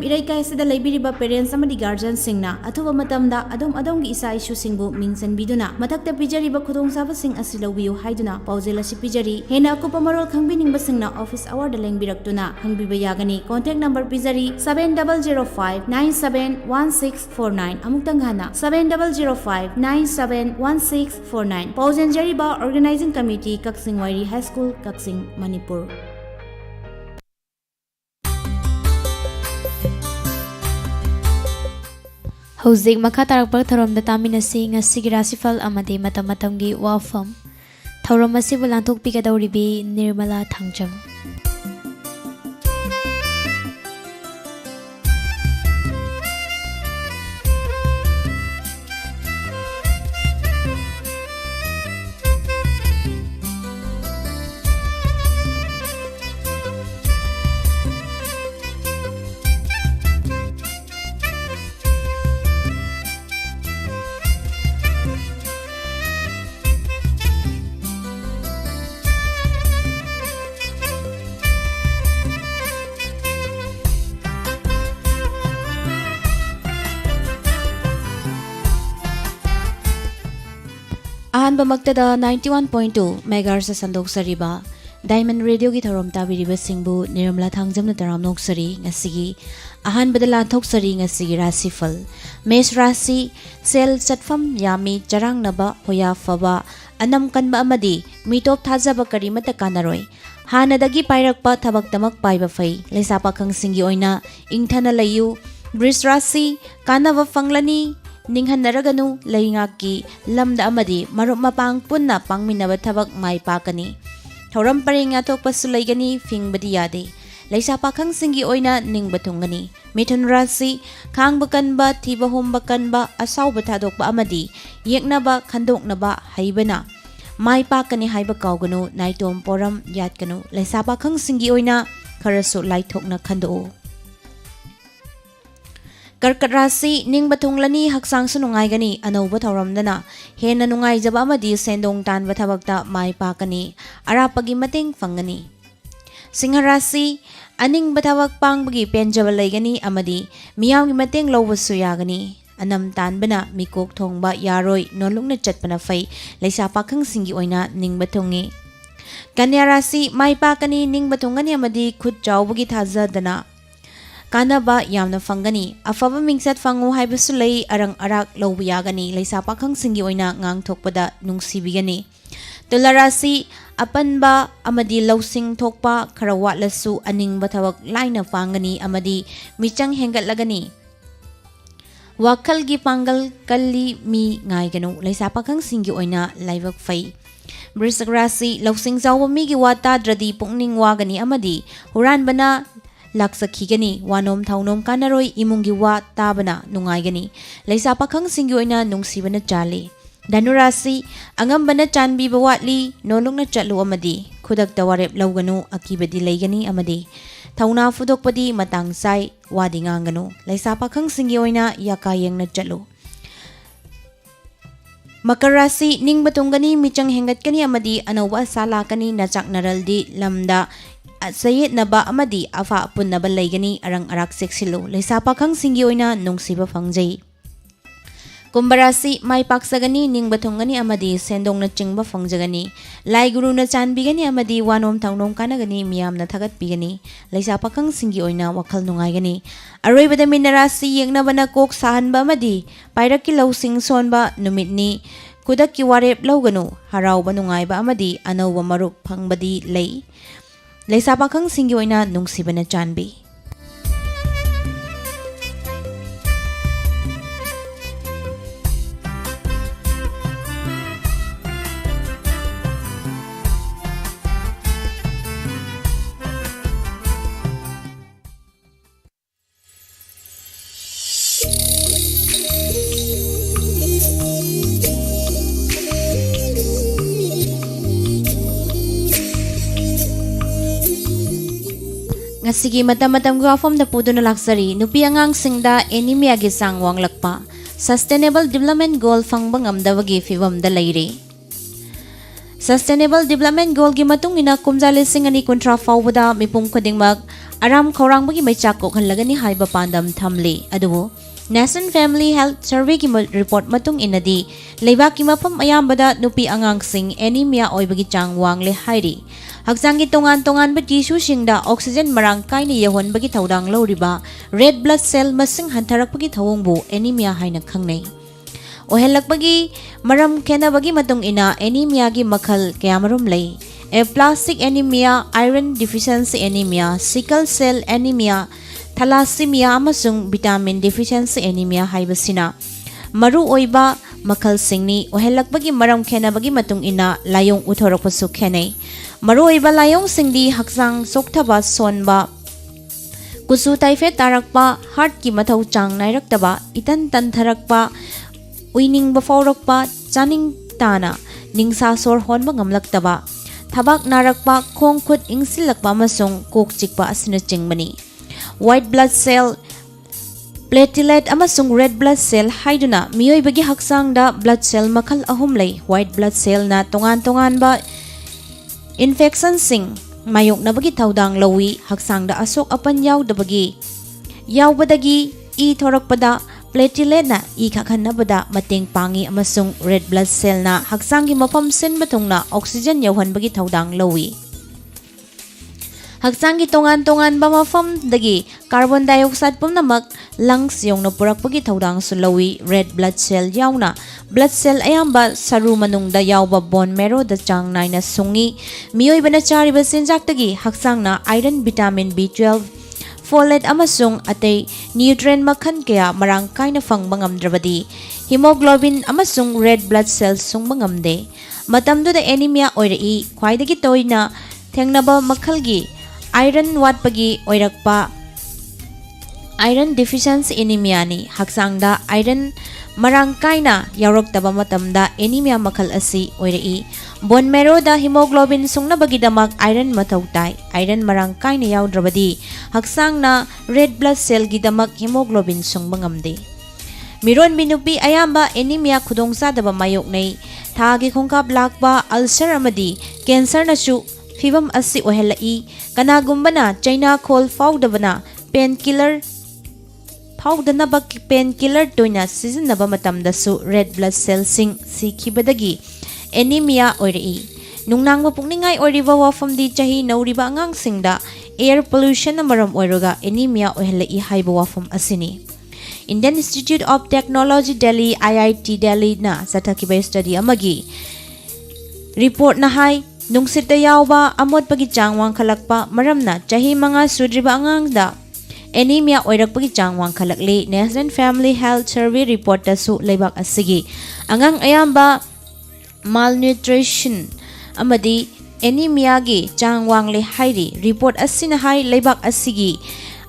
इराइकाइसिदा लेबिरिबा parents अमदि guardian सिंगना अथुबा मतमदा अदोमगी इसा issue सिंगबु मिंगसनबिदुना मथक्ता पिजरिबा खुदोंसाबा सिंग असि लौबियु हाइदुना पाउजेल असि पिजरी हेना अकुपा मरोल खंबिनिंगबा सिंगना ऑफिस अवार्ड लेंबिरक्तुना हंगबिबा यागनी कॉन्टैक्ट नंबर पिजरी 7005971649 अमुक्तंग हाना 7005971649 पाउजेंजरिबा organising committee Kakching Wairi high school Kakching Manipur हौजिक मखा तारकपर थौरम तामिनसी ngasi Rashi Phal amadi matam matamgi Wapham थौरम असिबु लांथोकपिगदौरिबि निर्मला थांजम अहानबमक्तदा 91.2 मेगाहर्ट्ज संदोक्सरिबा डायमंड रेडियो की थौरम ताबिरिबा सिंगबु निर्मला थांजमना तराम नोक्सरी ngasiगी अहानबदा लांथोक्सरी ngasiगी राशि फल मेष राशि सेल चटफम यामी चरांगनबा होया फबा अनम कनबा अमदी मिटोप थाजबा करिमता कानरोय हानदगी पाइरकपा थबक्तमक पाइबा फै लेसा पाखंग सिंगी ओइना इंगथना लयु वृष राशि कानबा फंगलनी निंगहनरगनु लैंगाकी लमदा अमदी मरुप मपांग पुन्ना पांगमिनबा थबक माइ पाकनी थौरम परेंगा थोकपसु लैगनी फिंगबदी यादे लैसा पाखंग सिंगी ओइना निंगबा थुंगनी मिथुन राशि खांगबा कनबा थीबा होमबा कनबा असाउबा थादोकबा अमदी येकनबा खंदोकनबा हैबना माइ पाकनी हाइबा काउगनु नाइतोम पोरम यादकनु लैसा पाखंग सिंगी ओइना खरसु लाइथोकना खंदो कर्कट राशि निंगबा थुंगलनी हक्सांगसु नुंगाइगनी अनौबा थौरमदना हेना नुंगाइजबा अमदी सेंदोंग तानबा थबक्ता माइ पाकनी अरापगी मतेंग फंगनी सिंह राशि अनिंगबा थबक पांगबगी पेंजबा लैगनी अमदी मियामगी मतेंग लौबसु यागनी अनम तानबना मिकोक थोंगबा यारोय नोलुंगना चटपना फै लैसा पाखंग सिंगी ओइना निंगबा थुंगी कन्या राशि माइ पाकनी निंगबा थुंगनी अमदी खुद चावबगी थाजदना कानबा यामना फंगनी अफबा मिंगसत फंगु हाइबसु लई अरंग अराक लौब यागनी लैसा पाखंग सिंगी ओइना ngang थोकपदा नुंगसिबिगनी तुला राशि अपनबा अमदी लौसिंग थोकपा खरा वाटलसु अनिंगबा थबक लाइना पांगनी अमदी मिचंग हेंगतलगनी वाखलगी पांगल कल्ली मी ngaiganu लैसा पाखंग सिंगी ओइना लाइबक फै वृषभ राशि लौसिंग जावबा मीगी वाता द्रदी पुंगनिंग वागनी अमदी हुरानबना लाक्सखीगनी वानोम थाउनोम कानरोय इमुंगी वा ताबना नुंगाइगनी लैसा पाखंग सिंगी ओइना नुंगसिबना चाली धनु राशि अंगमबना चानबीबा वाटली नोलुंगना चलु अमदी खुदक्ता वारेप लौगनु अकीबदी लैगनी अमदी थौना फुदोकपदी मतंग साइ वादी ngangganu लैसा पाखंग सिंगी ओइना याका येंगना चलु मकर राशि निंगबा तुंगनी मिचंग हेंगतकनी अमदी अनौबा सालाकनी नचाक नरलदी लमदा सयेत नबा अमदी अफा पुन्नबा लैगनी अरंग अराक सेक्सिलो लैसा पाखंग सिंगी ओइना नुंगसिबा फंगजै कुंभ राशि माइ पाक्सगनी निंगबा थुंगनी अमदी सेंदोंगना चिंगबा फंगजगनी लाई गुरुना चानबिगनी अमदी वानोम थाउनोम कानगनी मियामना थगतपिगनी लैसा पाखंग सिंगी ओइना वखल नुंगाइगनी अरोइबदा मीन राशि येंगनबना कोक साहनबा अमदी पाइरक्की लौसिंग सोनबा नुमितनी खुदक्की वारेप लौगनु हराउबा नुंगाइबा अमदी अनौबा मरुप फंगबदी लै लैसा पाखंग सिंगी ओइना नुंगसिबना चानबी ngasigi matam-matam gi Wapham da puduna laksari nupi angang singda anemia gi sang wanglakpa sustainable development goal fangbang amdawagi fibam da leire Sustainable Development Goal gi matung ina kumja lising ani kontra fawbada mipum khudingmak aram khorang bagi maichak ko khanlagani haiba pandam thamli adubu National Family Health Survey ki report matung inadi leiba ki mafam ayambada nupi angang sing anemia oibagi chang wangle hairi haksangi tongan ba tissue singda oxygen marang kaini yahon bagi thaudang loriba red blood cell masing hantarak bagi thawongbu anemia haina khangnei ohelakbagi maram kena bagi matung ina anemia gi makhal kayamarum lei aplastic anemia iron deficiency anemia sickle cell anemia thalassemia amasung vitamin deficiency anemia haibasina maru oiba makhal singni ohelakbagi maram kena bagi matung ina layong uthorakpasu khenei maru oiba layong singdi haksang sokthaba sonba kusu taife tarakpa heart ki mathau chang nairaktaba itan tantharakpa uining ba faurakpa chaning tana ningsa sor honba ngamlaktaba thabak narakpa khong khut ingsilakpa amasung kok chikpa asina chingmani white blood cell platelet amasung red blood cell haiduna miyoi bagi haksang da blood cell makhal ahum lei white blood cell na tongan ba infection sing mayok na bagi thaudang lowi haksang da asok apan yaw badagi i thorakpada platelet na i khakhanabada mateng pangi amasung red blood cell na haksang gi mafam sin bathungna oxygen yawhan bagi thaudang lowi haksang gi tongan ba mafam dagi carbon dioxide pumnamak lungs yongna purakpagi thaudang sulawi red blood cell yawna blood cell ayamba saru manungda yawba bone marrow da chang naina sungi miyoi bana chariba sinjak tagi haksang na iron vitamin B12 folate amasung atay nutrient makhan kaya marang kaina fangba ngamdrabadi hemoglobin amasung red blood cells sung mangamde matamdu da anemia oirai khwaidagi toina thengnaba makhalgi iron watpagi oirakpa iron deficiency anemia ni haksang da iron marang kaina yawraktaba matamda anemia makhal asi oirai bone marrow da hemoglobin sungna bagidamak iron mathau tai iron marang kaina yawdrabadi haksang na red blood cell gidamak hemoglobin sungba ngamde miron binupi ayamba anemia khudongsa daba mayok nei thagi khongkap lakba ulcer amadi cancer na chu fibam asi ohelai kanagumbana china khol faudabana painkiller faudana painkiller toina sizinaba matamda su red blood cell sing sikhibadagi anemia oirai nungnangba pukningai oiriba wafam di chahi nauriba angang singda air pollution maram oiroga anemia ohelai haiba wafam asini Indian Institute of Technology Delhi IIT Delhi na sathaki study amagi report na hai nungsita yawba amot pagi changwang khalakpa maramna chahi manga sudriba angang da anemia oirakpagi changwang khalakli National Family Health Survey report ta su leibak asigi angang ayamba malnutrition amadi anemia gi changwang le hairi report asina hai leibak asigi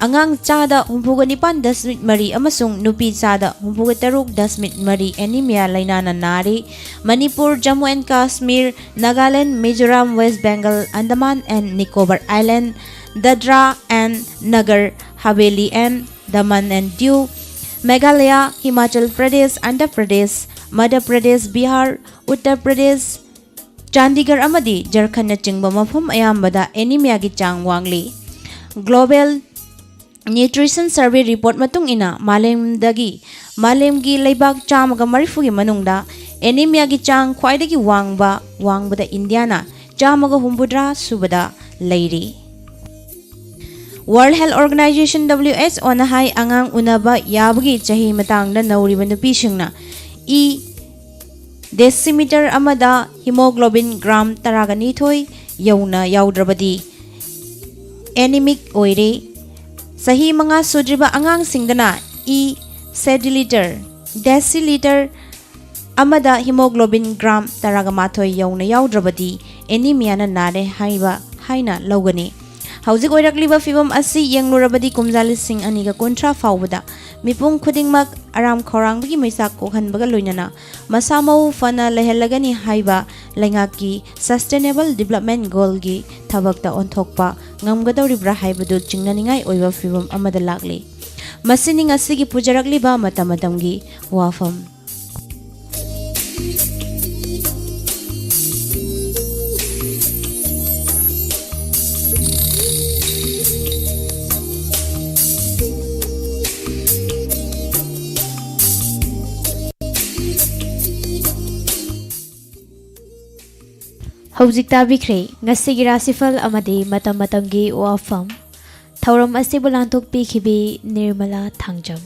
angang chada 39.3 amasung nupi chada 37.3 anemia lainana nari Manipur Jammu and Kashmir Nagaland Mizoram West Bengal Andaman and Nicobar Island Dadra and Nagar Haveli and Daman and Diu Meghalaya Himachal Pradesh Andhra Pradesh Madhya Pradesh Bihar Uttar Pradesh Chandigarh amadi Jharkhand na chingba mafam ayambada anemia gi changwangli Global Nutrition Survey report matung ina malemgi leibak chamaga marifugi manungda anemia gi chang khwaidagi wangbada India na chamaga humbudra subada leiri World Health Organization WHO na hai angang unaba yabagi chahi matangda nauriba nupi singna decimeter amada hemoglobin gram taragani thoi yauna yaudrabadi anemic oire sahi manga sudriba angang singdana deciliter amada hemoglobin gram taragamathoi yauna yaudrabadi anemia na nare haina logani hauzik oirakliba fibam asi yenglurabadi kumjali sing aniga kontra fawbada mipung khudingmak aram khorangbagi maisak kokhanbaga loinana masamau fana lehelagani haiba laingaki sustainable development goal gi thabakta onthokpa ngamgadoribra haibadu chingnaningai oiba fibam amada lagli masining asigi pujarakliba matamadamgi Wapham ꯍꯧꯖꯤꯛ ꯇꯥꯕꯤꯈ꯭ꯔꯦ ꯉꯁꯤꯒꯤ ꯔꯥꯁꯤꯐꯜ ꯑꯃꯗꯤ ꯃꯇꯝ ꯃꯇꯝꯒꯤ ꯋꯥꯐꯝ ꯊꯧꯔꯝ ꯑꯁꯤꯕꯨ ꯂꯥꯟꯊꯣꯛꯄꯤꯈꯤꯕꯤ ꯅꯤꯔꯃꯂꯥ ꯊꯥꯡꯖꯝ